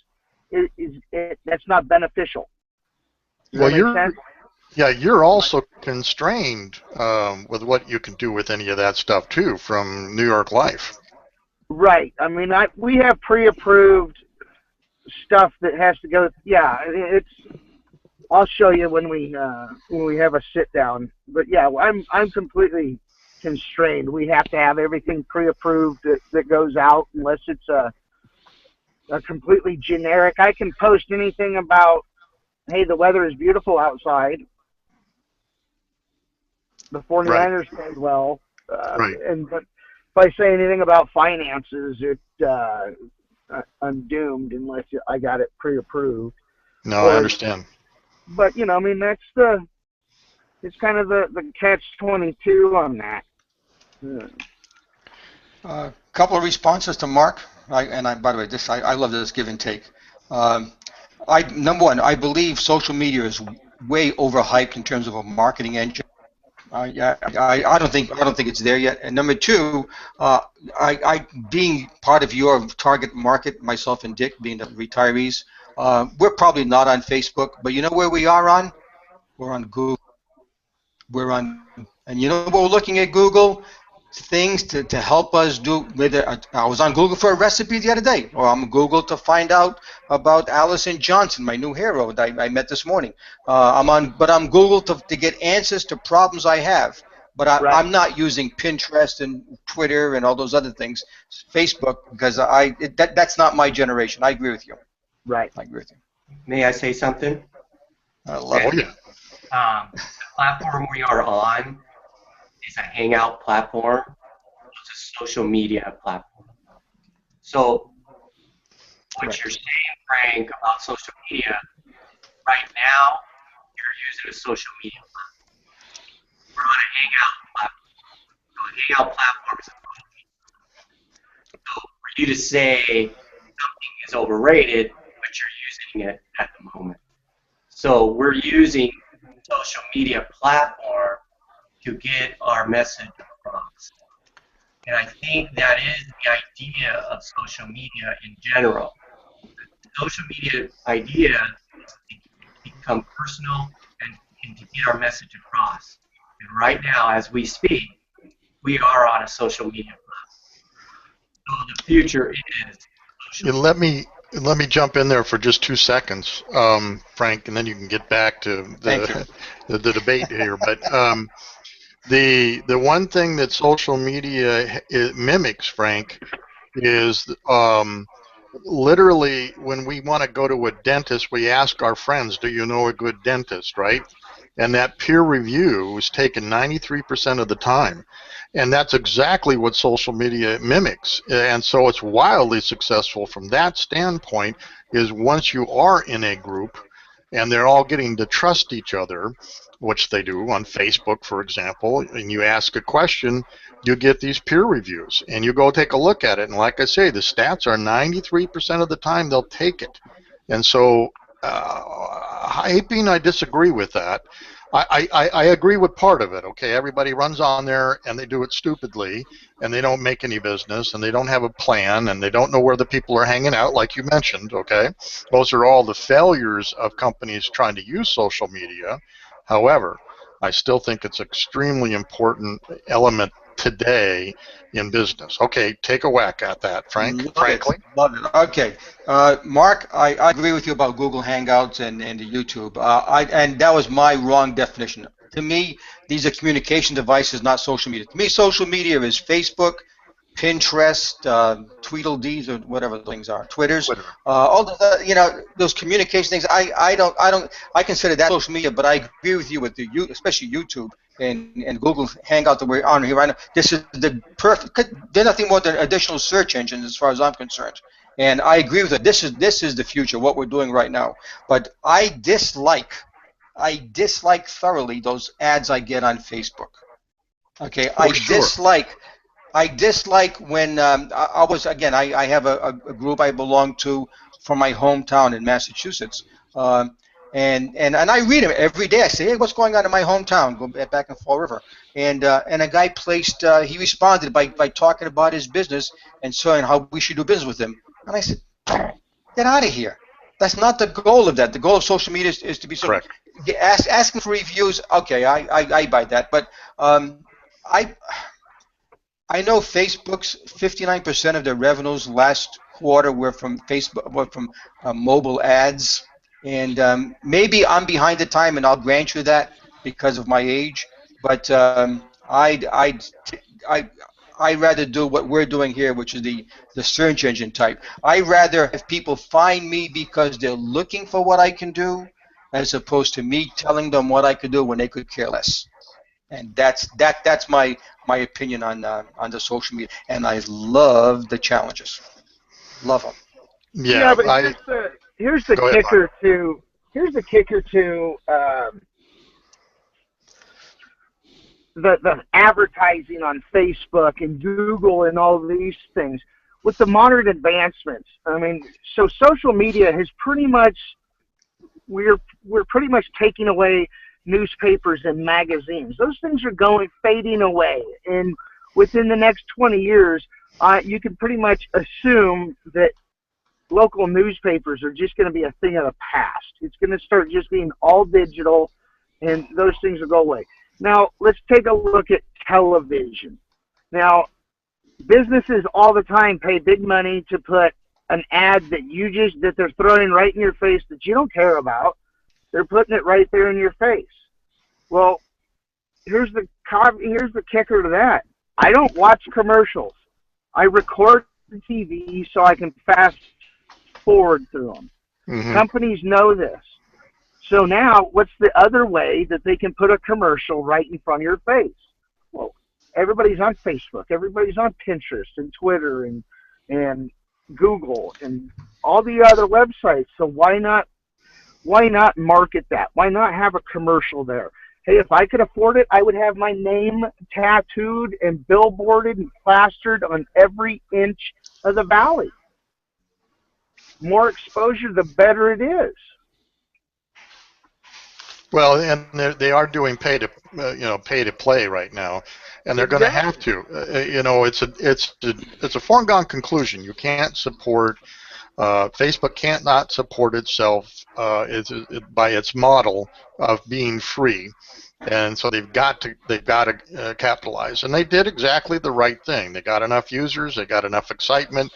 that's not beneficial. Does that make sense? You're also constrained with what you can do with any of that stuff too from New York Life. Right. I mean, we have pre-approved stuff that has to go. Yeah, I'll show you when we have a sit down. But yeah, I'm completely constrained. We have to have everything pre-approved that goes out unless it's a completely generic. I can post anything about, hey, the weather is beautiful outside. The 49ers played well. Right. But if I say anything about finances, I'm doomed unless I got it pre-approved. No, I understand. But I mean, it's kind of the catch-22 on that. A couple of responses to Mark. By the way, I love this give and take. Number one, I believe social media is way overhyped in terms of a marketing engine. I don't think it's there yet. And number two, I being part of your target market, myself and Dick being the retirees, we're probably not on Facebook, but you know where we are on? We're on Google. And you know what we're looking at Google? Things to help us do. I was on Google for a recipe the other day, or I'm on Google to find out about Allison Johnson, my new hero that I met this morning. I'm Google to get answers to problems I have. But I'm not using Pinterest and Twitter and all those other things, Facebook, because that's not my generation. I agree with you. Right. I agree with you. May I say something? I love it. The platform we are on is a hangout platform. It's a social media platform. So what you're saying, Frank, about social media, right now, you're using a social media platform. We're on a hangout platform. So a hangout platform is a social media. So for you to say something is overrated, but you're using it at the moment. So we're using social media platform to get our message across. And I think that is the idea of social media in general. The social media idea is to become personal and to get our message across. And right now, as we speak, we are on a social media platform. So the future is social media. Let me jump in there for just 2 seconds, Frank, and then you can get back to the debate here. But the one thing that social media mimics, Frank, is literally when we want to go to a dentist, we ask our friends, do you know a good dentist, right? And that peer review is taken 93% of the time. And that's exactly what social media mimics. And so it's wildly successful from that standpoint, is once you are in a group and they're all getting to trust each other, which they do on Facebook, for example, and you ask a question, you get these peer reviews and you go take a look at it. And like I say, the stats are 93% of the time they'll take it. And so, hyping, I disagree with that. I agree with part of it. Okay, everybody runs on there and they do it stupidly, and they don't make any business, and they don't have a plan, and they don't know where the people are hanging out, like you mentioned. Okay, those are all the failures of companies trying to use social media. However, I still think it's extremely important element today in business. Okay, take a whack at that, frankly. Love it. Okay, Mark, I agree with you about Google Hangouts and the YouTube. And that was my wrong definition. To me, these are communication devices, not social media. To me, social media is Facebook, Pinterest, Tweedledees, or whatever the things are, Twitters, all the, those communication things. I consider that social media, but I agree with you with especially YouTube and Google Hangout that we're on here right now. This is the perfect. They're nothing more than additional search engines, as far as I'm concerned. And I agree with it. This is the future, what we're doing right now. But I dislike thoroughly those ads I get on Facebook. Okay, I dislike when I was, again, I have a group I belong to from my hometown in Massachusetts, and I read them every day. I say, hey, what's going on in my hometown? Go back in Fall River, and a guy he responded by talking about his business and showing how we should do business with him. And I said, get out of here. That's not the goal of that. The goal of social media is to be Correct. Asking for reviews. Okay, I buy that, but I know Facebook's 59% of their revenues last quarter were from mobile ads, and maybe I'm behind the time, and I'll grant you that because of my age. But I'd rather do what we're doing here, which is the search engine type. I'd rather have people find me because they're looking for what I can do, as opposed to me telling them what I could do when they could care less. And that's my opinion on the social media, and I love the challenges, love them. Yeah, but here's the Go ahead, kicker to the advertising on Facebook and Google and all of these things with the modern advancements. I mean, so social media has pretty much we're pretty much taking away newspapers and magazines. Those things are fading away, and within the next 20 years, you can pretty much assume that local newspapers are just going to be a thing of the past. It's going to start just being all digital, and those things will go away. Now, let's take a look at television. Now, businesses all the time pay big money to put an ad that they're throwing right in your face that you don't care about. They're putting it right there in your face. Well, here's the kicker to that. I don't watch commercials. I record the TV so I can fast forward through them. Mm-hmm. Companies know this. So now, what's the other way that they can put a commercial right in front of your face? Well, everybody's on Facebook. Everybody's on Pinterest and Twitter and Google and all the other websites. So why not market that? Why not have a commercial there? Hey, if I could afford it, I would have my name tattooed and billboarded and plastered on every inch of the valley. More exposure, the better it is. Well, and they are doing pay to play right now, and they're going to have to. It's a foregone conclusion. You can't support. Facebook can't not support itself by its model of being free, and so they've got to capitalize. And they did exactly the right thing. They got enough users, they got enough excitement,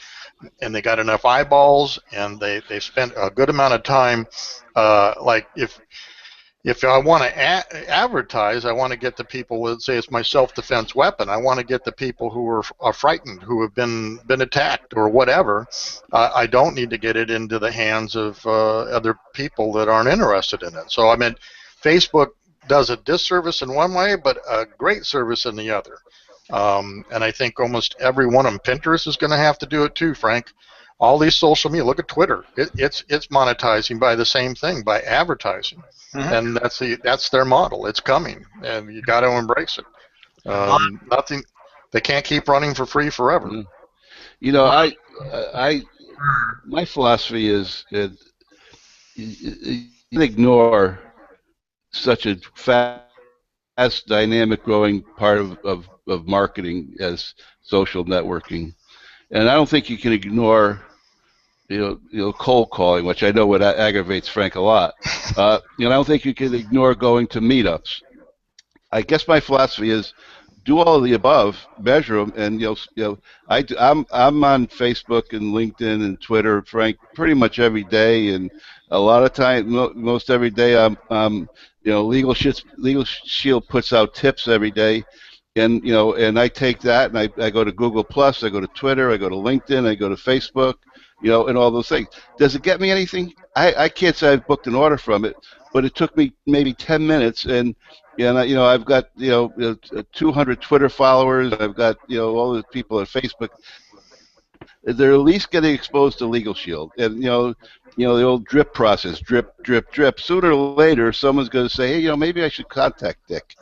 and they got enough eyeballs, and they spent a good amount of time. Like if I want to advertise, I want to get the people with, say, it's my self-defense weapon. I want to get the people who are frightened, who have been attacked or whatever. I don't need to get it into the hands of other people that aren't interested in it. So I mean, Facebook does a disservice in one way, but a great service in the other. And I think almost every one of them, Pinterest is going to have to do it too, Frank. All these social media, look at Twitter. It's monetizing by the same thing, by advertising. And that's their model. It's coming, and you got to embrace it. Nothing, they can't keep running for free forever. You know, my philosophy is that you can ignore such a fast, dynamic, growing part of marketing as social networking, and I don't think you can ignore cold calling, which I know what aggravates Frank a lot. I don't think you can ignore going to meetups. I guess my philosophy is do all of the above, measure them, and I'm on Facebook and LinkedIn and Twitter, Frank, pretty much every day, and a lot of time, most every day, Legal Shield puts out tips every day, and I take that and I go to Google Plus, I go to Twitter, I go to LinkedIn, I go to Facebook, and all those things. Does it get me anything? I can't say I've booked an order from it, but it took me maybe 10 minutes, and I've got 200 Twitter followers. I've got all the people at Facebook. They're at least getting exposed to Legal Shield, and the old drip process, drip, drip, drip. Sooner or later, someone's going to say, hey, maybe I should contact Dick.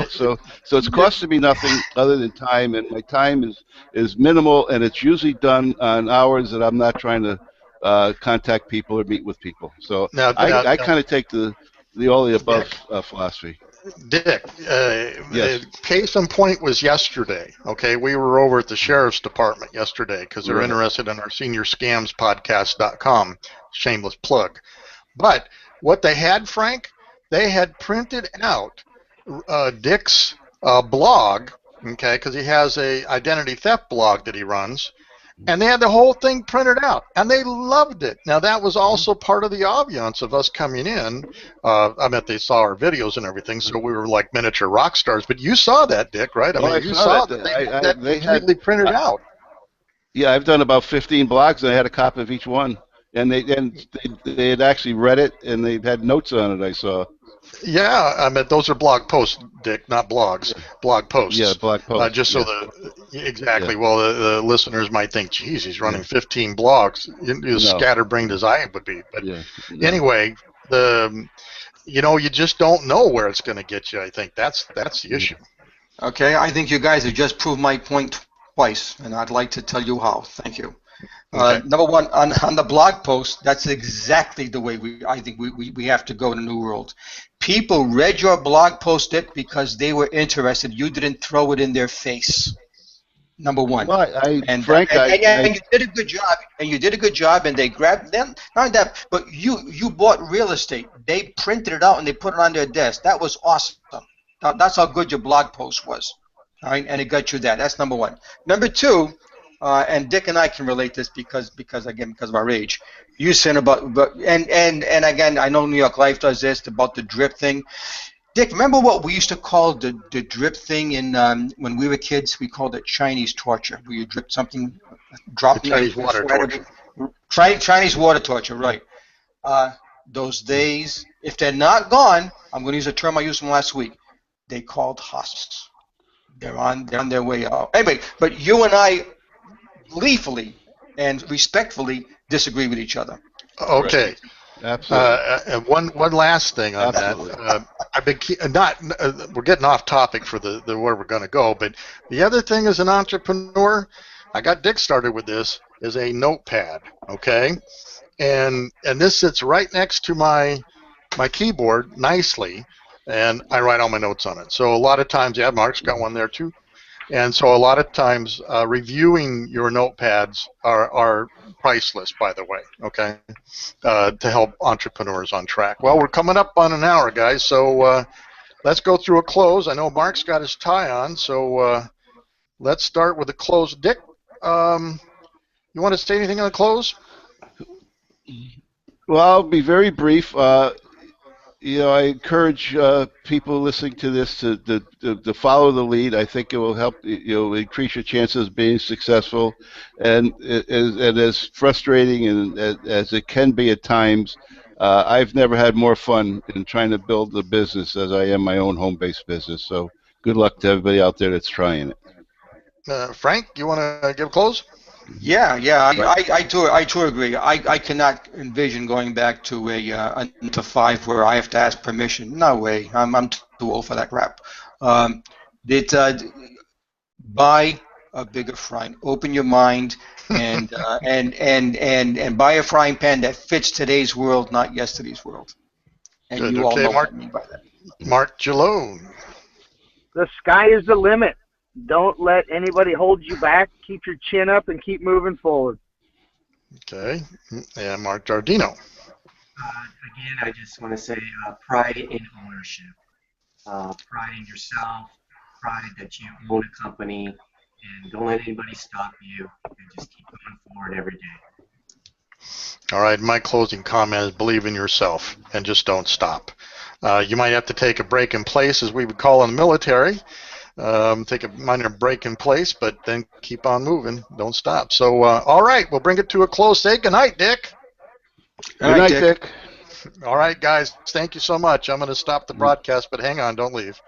So it's costing me nothing other than time, and my time is minimal, and it's usually done on hours that I'm not trying to contact people or meet with people. So I kind of take the all the above philosophy. Dick, yes. Case in point was yesterday. Okay, we were over at the sheriff's department yesterday because they're interested in our seniorscamspodcast.com. Shameless plug. But what they had, Frank, they had printed out Dick's blog, okay, because he has a identity theft blog that he runs, and they had the whole thing printed out, and they loved it. Now, that was also part of the ambiance of us coming in. I mean, they saw our videos and everything, so we were like miniature rock stars. But you saw that, Dick, right? I mean, you saw that they completely printed out. Yeah, I've done about 15 blogs, and I had a copy of each one. And they had actually read it, and they had notes on it, I saw. Yeah, I mean, those are blog posts, Dick, not blogs. Yeah. Blog posts. Yeah, blog posts. Just so exactly. Yeah. Well, the listeners might think, geez, he's running 15 blogs. As scatterbrained as I would be. But anyway, you just don't know where it's going to get you. I think that's the issue. Okay, I think you guys have just proved my point twice, and I'd like to tell you how. Thank you. Okay. Number one, on the blog post, that's exactly the way I think we have to go in the new world. People read your blog post, Dick, because they were interested. You didn't throw it in their face. Number one. Well, Frank, and you did a good job. And you did a good job. And they grabbed them. Not that, but you bought real estate. They printed it out and they put it on their desk. That was awesome. That's how good your blog post was. All right, and it got you that. That's number one. Number two. And Dick and I can relate this because of our age. You said about and again, I know New York Life does this about the drip thing. Dick, remember what we used to call the drip thing in when we were kids? We called it Chinese torture, where you drip something, drop Chinese water torture. Chinese water torture, right? Those days, if they're not gone, I'm going to use a term I used from last week. They called husks. They're on their way out. Anyway, but you and I gleefully and respectfully disagree with each other. Okay. Absolutely. And one last thing on that. I've been we're getting off topic for the where we're going to go, but the other thing as an entrepreneur, I got Dick started with this, is a notepad. Okay, and this sits right next to my keyboard nicely, and I write all my notes on it. So a lot of times, Mark's got one there too. And so a lot of times reviewing your notepads are priceless, by the way, okay, to help entrepreneurs on track. Well, we're coming up on an hour, guys, so let's go through a close. I know Mark's got his tie on, so let's start with a close. Dick, you want to say anything on the close? Well, I'll be very brief. I encourage people listening to this to follow the lead. I think it will help increase your chances of being successful, and as frustrating and as it can be at times, I've never had more fun in trying to build a business as I am my own home-based business. So good luck to everybody out there that's trying it. Frank, you want to give a close? Yeah, Right. I too agree. I cannot envision going back to to 5 where I have to ask permission. No way. I'm too old for that crap. Um, it, buy a bigger frying. Open your mind and buy a frying pan that fits today's world, not yesterday's world. And Good. you all Okay, know what I mean by that. Mark Jalone. The sky is the limit. Don't let anybody hold you back. Keep your chin up and keep moving forward. Okay, and Mark Giardino. Again, I just want to say pride in ownership, pride in yourself, pride that you own a company, and don't let anybody stop you, and just keep going forward every day. All right, my closing comment is believe in yourself and just don't stop. You might have to take a break in place, as we would call in the military. Take a minor break in place, but then keep on moving. Don't stop. So, all right, we'll bring it to a close. Say goodnight, Dick. All Good right, night, Dick. Dick. All right, guys, thank you so much. I'm going to stop the broadcast, but hang on, don't leave.